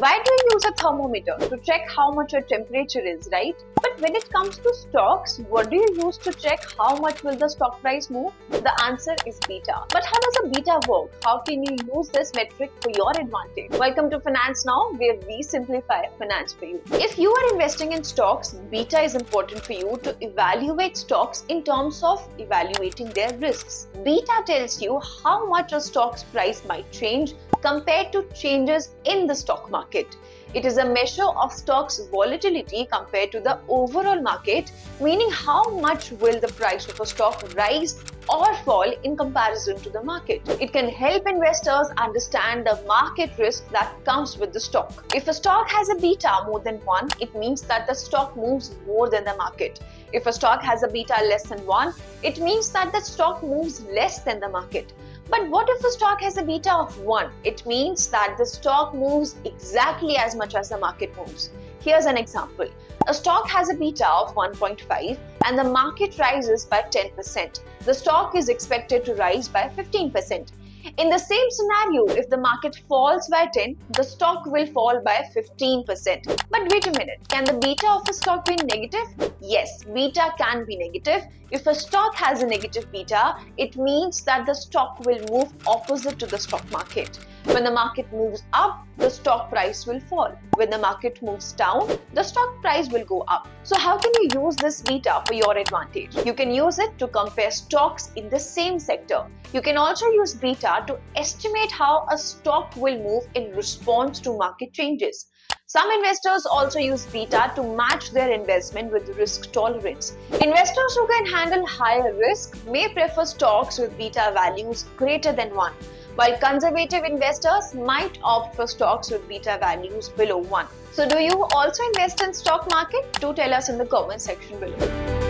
Why do you use a thermometer? To check how much your temperature is, right? But when it comes to stocks, what do you use to check how much will the stock price move? The answer is beta. But how does a beta work? How can you use this metric for your advantage? Welcome to Finance Now, where we simplify finance for you. If you are investing in stocks, beta is important for you to evaluate stocks in terms of evaluating their risks. Beta tells you how much a stock's price might change compared to changes in the stock market. It is a measure of stock's volatility compared to the overall market, meaning how much will the price of a stock rise or fall in comparison to the market. It can help investors understand the market risk that comes with the stock. If a stock has a beta more than 1, it means that the stock moves more than the market. If a stock has a beta less than 1, it means that the stock moves less than the market. But what if the stock has a beta of 1? It means that the stock moves exactly as much as the market moves. Here's an example. A stock has a beta of 1.5 and the market rises by 10%. The stock is expected to rise by 15%. In the same scenario, if the market falls by 10, the stock will fall by 15%. But wait a minute, can the beta of a stock be negative? Yes, beta can be negative. If a stock has a negative beta, it means that the stock will move opposite to the stock market. When the market moves up, the stock price will fall. When the market moves down, the stock price will go up. So how can you use this beta for your advantage? You can use it to compare stocks in the same sector. You can also use beta to estimate how a stock will move in response to market changes. Some investors also use beta to match their investment with risk tolerance. Investors who can handle higher risk may prefer stocks with beta values greater than 1, while conservative investors might opt for stocks with beta values below 1. So do you also invest in stock market? Do tell us in the comment section below.